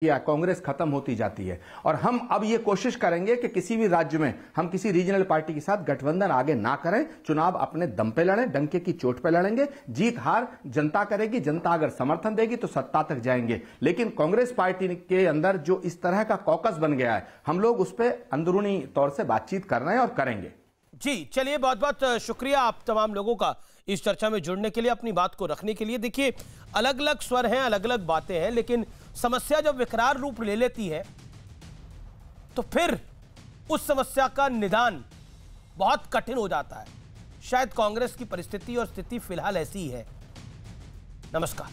या कांग्रेस खत्म होती जाती है। और हम अब ये कोशिश करेंगे कि किसी भी राज्य में हम किसी रीजनल पार्टी के साथ गठबंधन आगे ना करें, चुनाव अपने दम पे लड़ें, डंके की चोट पे लड़ेंगे। जीत हार जनता करेगी, जनता अगर समर्थन देगी तो सत्ता तक जाएंगे। लेकिन कांग्रेस पार्टी के अंदर जो इस तरह का कॉकस बन गया है, हम लोग उस पर अंदरूनी तौर से बातचीत कर रहे हैं और करेंगे। जी चलिए, बहुत बहुत शुक्रिया आप तमाम लोगों का इस चर्चा में जुड़ने के लिए, अपनी बात को रखने के लिए। देखिए, अलग अलग स्वर हैं, अलग अलग बातें हैं, लेकिन समस्या जब विकराल रूप ले लेती है तो फिर उस समस्या का निदान बहुत कठिन हो जाता है। शायद कांग्रेस की परिस्थिति और स्थिति फिलहाल ऐसी ही है। नमस्कार।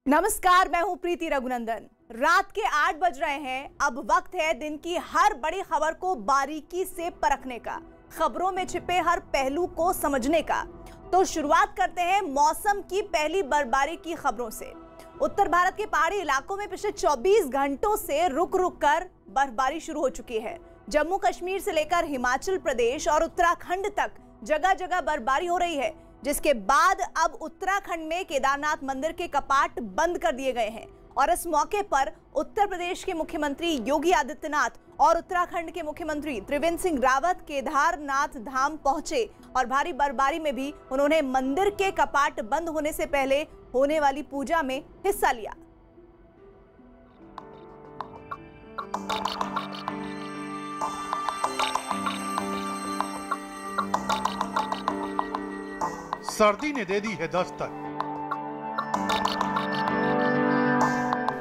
नमस्कार, मैं हूं प्रीति रघुनंदन। रात के 8 बज रहे हैं। अब वक्त है दिन की हर बड़ी खबर को बारीकी से परखने का, खबरों में छिपे हर पहलू को समझने का। तो शुरुआत करते हैं मौसम की पहली बर्फबारी की खबरों से। उत्तर भारत के पहाड़ी इलाकों में पिछले 24 घंटों से रुक रुक कर बर्फबारी शुरू हो चुकी है। जम्मू कश्मीर से लेकर हिमाचल प्रदेश और उत्तराखंड तक जगह जगह बर्फबारी हो रही है, जिसके बाद अब उत्तराखंड में केदारनाथ मंदिर के कपाट बंद कर दिए गए हैं। और इस मौके पर उत्तर प्रदेश के मुख्यमंत्री योगी आदित्यनाथ और उत्तराखंड के मुख्यमंत्री त्रिवेंद्र सिंह रावत केदारनाथ धाम पहुंचे और भारी बर्फबारी में भी उन्होंने मंदिर के कपाट बंद होने से पहले होने वाली पूजा में हिस्सा लिया। सर्दी ने दे दी है दस्तक।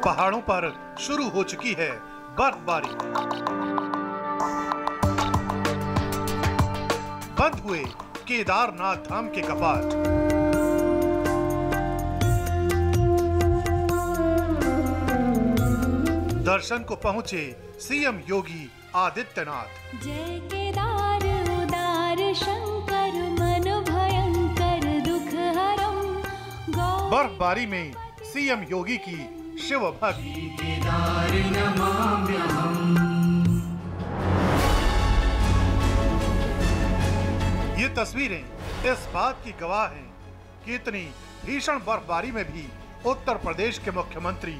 पहाड़ों पर शुरू हो चुकी है बर्फबारी। बंद हुए केदारनाथ धाम के कपाट। दर्शन को पहुंचे सीएम योगी आदित्यनाथ। जय केदार उदार शंकर मन भयंकर दुख हरम। बर्फबारी में सीएम योगी की शिव भक्ति। ये तस्वीरें इस बात की गवाह हैं कि इतनी भीषण बर्फबारी में भी उत्तर प्रदेश के मुख्यमंत्री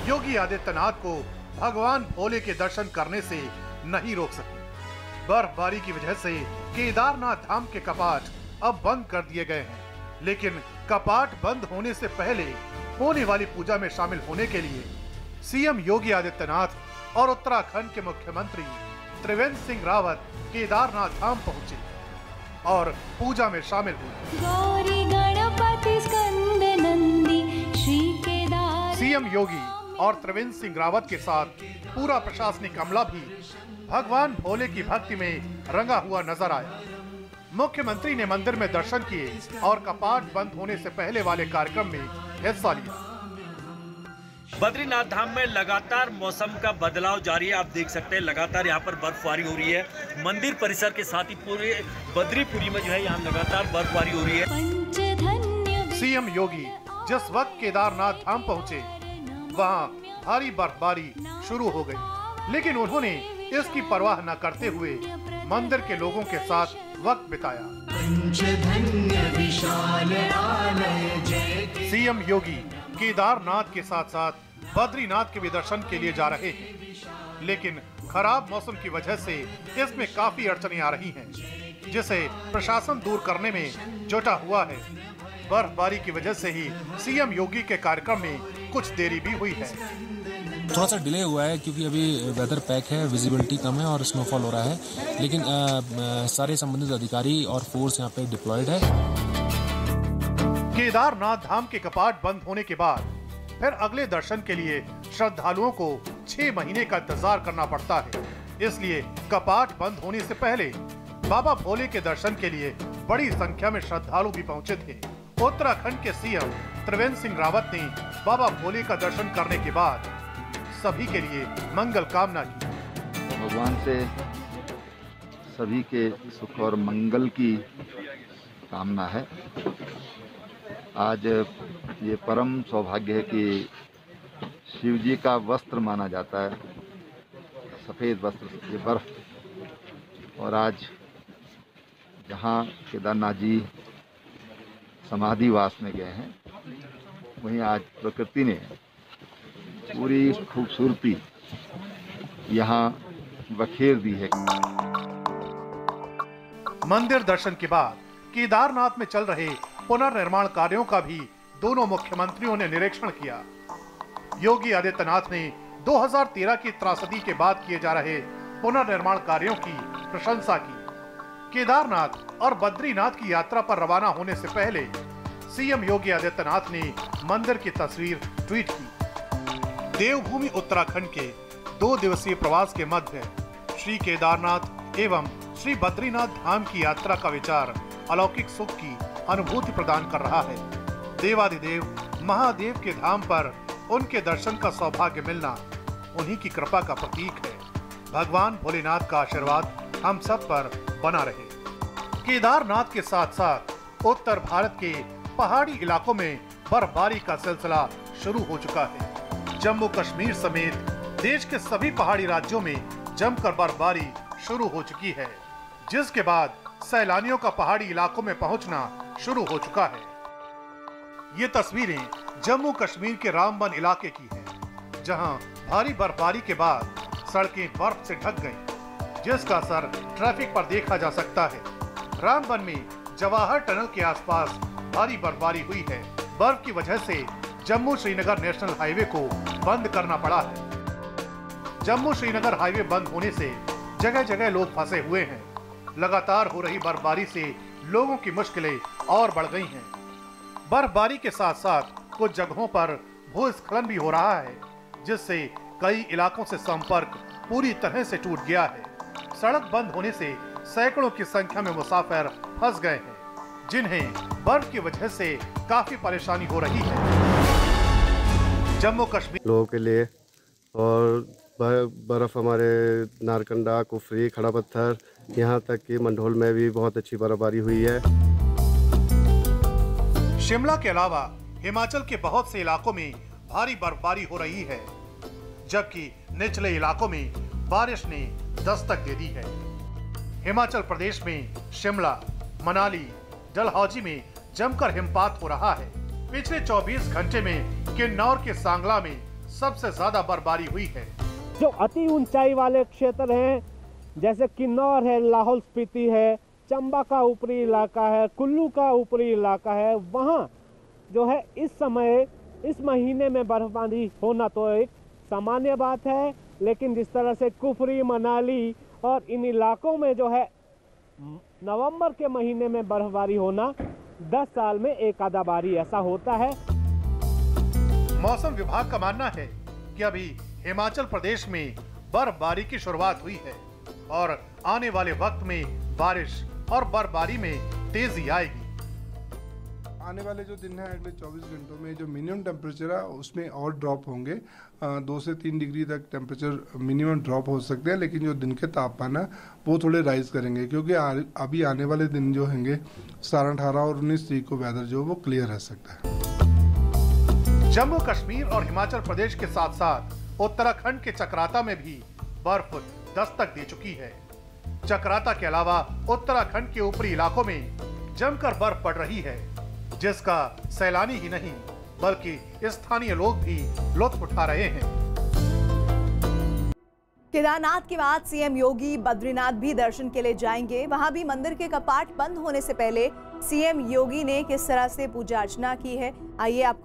योगी आदित्यनाथ को भगवान भोले के दर्शन करने से नहीं रोक सके। बर्फबारी की वजह से केदारनाथ धाम के कपाट अब बंद कर दिए गए हैं, लेकिन कपाट बंद होने से पहले होने वाली पूजा में शामिल होने के लिए सीएम योगी आदित्यनाथ और उत्तराखंड के मुख्यमंत्री त्रिवेंद्र सिंह रावत केदारनाथ धाम पहुंचे और पूजा में शामिल हुए। गौरी गणपति स्कंद नंदी श्री केदार। सीएम योगी और त्रिवेंद्र सिंह रावत के साथ पूरा प्रशासनिक अमला भी भगवान भोले की भक्ति में रंगा हुआ नजर आया। मुख्यमंत्री ने मंदिर में दर्शन किए और कपाट बंद होने से पहले वाले कार्यक्रम में हिस्सा लिया। बद्रीनाथ धाम में लगातार मौसम का बदलाव जारी है। आप देख सकते हैं लगातार यहाँ पर बर्फबारी हो रही है। मंदिर परिसर के साथ ही पूरे बद्रीपुरी में जो है यहाँ लगातार बर्फबारी हो रही है। सीएम योगी जिस वक्त केदारनाथ धाम पहुँचे वहाँ भारी बर्फबारी शुरू हो गई, लेकिन उन्होंने इसकी परवाह न करते हुए मंदिर के लोगों के साथ वक्त बिताया। सीएम योगी केदारनाथ के साथ साथ बद्रीनाथ के भी दर्शन के लिए जा रहे हैं, लेकिन खराब मौसम की वजह से इसमें काफी अड़चनें आ रही हैं, जिसे प्रशासन दूर करने में जुटा हुआ है। बर्फबारी की वजह से ही सीएम योगी के कार्यक्रम में कुछ देरी भी हुई है। थोड़ा सा डिले हुआ है क्योंकि अभी वेदर पैक है, विजिबिलिटी कम है और स्नोफॉल हो रहा है, लेकिन सारे संबंधित अधिकारी और फोर्स यहाँ पे डिप्लॉयड है। केदारनाथ धाम के कपाट बंद होने के बाद फिर अगले दर्शन के लिए श्रद्धालुओं को 6 महीने का इंतजार करना पड़ता है। इसलिए कपाट बंद होने से पहले बाबा भोले के दर्शन के लिए बड़ी संख्या में श्रद्धालु भी पहुंचे थे। उत्तराखंड के सीएम त्रिवेंद्र सिंह रावत ने बाबा भोले का दर्शन करने के बाद सभी के लिए मंगल कामना की। भगवान से सभी के सुख और मंगल की कामना है। आज ये परम सौभाग्य है कि शिव जी का वस्त्र माना जाता है। सफ़ेद वस्त्र, ये बर्फ। और आज जहाँ केदारनाथ जी समाधिवास में गए हैं, वहीं आज प्रकृति ने पूरी खूबसूरती यहाँ बखेर दी है। मंदिर दर्शन के बाद केदारनाथ में चल रहे पुनर्निर्माण कार्यों का भी दोनों मुख्यमंत्रियों ने निरीक्षण किया। योगी आदित्यनाथ ने 2013 की त्रासदी के बाद किए जा रहे पुनर्निर्माण कार्यों की प्रशंसा की। केदारनाथ और बद्रीनाथ की यात्रा पर रवाना होने से पहले सीएम योगी आदित्यनाथ ने मंदिर की तस्वीर ट्वीट की। देवभूमि उत्तराखंड के 2 दिवसीय प्रवास के मध्य श्री केदारनाथ एवं श्री बद्रीनाथ धाम की यात्रा का विचार अलौकिक सुख की अनुभूति प्रदान कर रहा है। देवादिदेव महादेव के धाम पर उनके दर्शन का सौभाग्य मिलना उन्हीं की कृपा का प्रतीक है। भगवान भोलेनाथ का आशीर्वाद हम सब पर बना रहे। केदारनाथ के साथ साथ उत्तर भारत के पहाड़ी इलाकों में बर्फबारी का सिलसिला शुरू हो चुका है। जम्मू कश्मीर समेत देश के सभी पहाड़ी राज्यों में जमकर बर्फबारी शुरू हो चुकी है, जिसके बाद सैलानियों का पहाड़ी इलाकों में पहुंचना शुरू हो चुका है। ये तस्वीरें जम्मू कश्मीर के रामबन इलाके की हैं, जहां भारी बर्फबारी के बाद सड़कें बर्फ से ढक गईं, जिसका असर ट्रैफिक पर देखा जा सकता है। रामबन में जवाहर टनल के आसपास भारी बर्फबारी हुई है। बर्फ की वजह से जम्मू श्रीनगर नेशनल हाईवे को बंद करना पड़ा है। जम्मू श्रीनगर हाईवे बंद होने से जगह जगह लोग फंसे हुए हैं। लगातार हो रही बर्फबारी से लोगों की मुश्किलें और बढ़ गई हैं। बर्फबारी के साथ साथ कुछ जगहों पर भूस्खलन भी हो रहा है, जिससे कई इलाकों से संपर्क पूरी तरह से टूट गया है। सड़क बंद होने से सैकड़ों की संख्या में मुसाफिर फंस गए हैं, जिन्हें बर्फ की वजह से काफी परेशानी हो रही है। जम्मू कश्मीर लोगों के लिए और बर्फ हमारे नारकंडा, कुफरी, खड़ा पत्थर, यहाँ तक कि मंडोल में भी बहुत अच्छी बर्फबारी हुई है। शिमला के अलावा हिमाचल के बहुत से इलाकों में भारी बर्फबारी हो रही है, जबकि निचले इलाकों में बारिश ने दस्तक दे दी है। हिमाचल प्रदेश में शिमला, मनाली, डलहौजी में जमकर हिमपात हो रहा है। पिछले 24 घंटे में किन्नौर के सांगला में सबसे ज्यादा बर्फबारी हुई है। जो अति ऊंचाई वाले क्षेत्र हैं, जैसे किन्नौर है, लाहौल स्पीति है, चंबा का ऊपरी इलाका है, कुल्लू का ऊपरी इलाका है, वहाँ जो है इस समय इस महीने में बर्फबारी होना तो एक सामान्य बात है, लेकिन जिस तरह से कुफरी, मनाली और इन इलाकों में जो है नवंबर के महीने में बर्फबारी होना 10 साल में एक आधा बारी ऐसा होता है। मौसम विभाग का मानना है कि अभी हिमाचल प्रदेश में बर्फबारी की शुरुआत हुई है और आने वाले वक्त में बारिश और बर्फबारी में तेजी आएगी। आने वाले जो दिन है, अगले 24 घंटों में जो मिनिमम टेम्परेचर है उसमें और ड्रॉप होंगे। 2 से 3 डिग्री तक टेम्परेचर मिनिमम ड्रॉप हो सकते हैं, लेकिन जो दिन के तापमान है वो थोड़े राइज करेंगे, क्योंकि अभी आने वाले दिन जो होंगे 17, 18 और 19 तारीख को वेदर जो वो क्लियर रह सकता है। जम्मू कश्मीर और हिमाचल प्रदेश के साथ साथ उत्तराखंड के चक्राता में भी बर्फ दस्तक दे चुकी है। चक्राता के अलावा उत्तराखंड के ऊपरी इलाकों में जमकर बर्फ पड़ रही है, जिसका सैलानी ही नहीं बल्कि स्थानीय लोग भी लुत्फ उठा रहे हैं। केदारनाथ के बाद सीएम योगी बद्रीनाथ भी दर्शन के लिए जाएंगे। वहां भी मंदिर के कपाट बंद होने से पहले सीएम योगी ने किस तरह से पूजा अर्चना की है, आइए आपको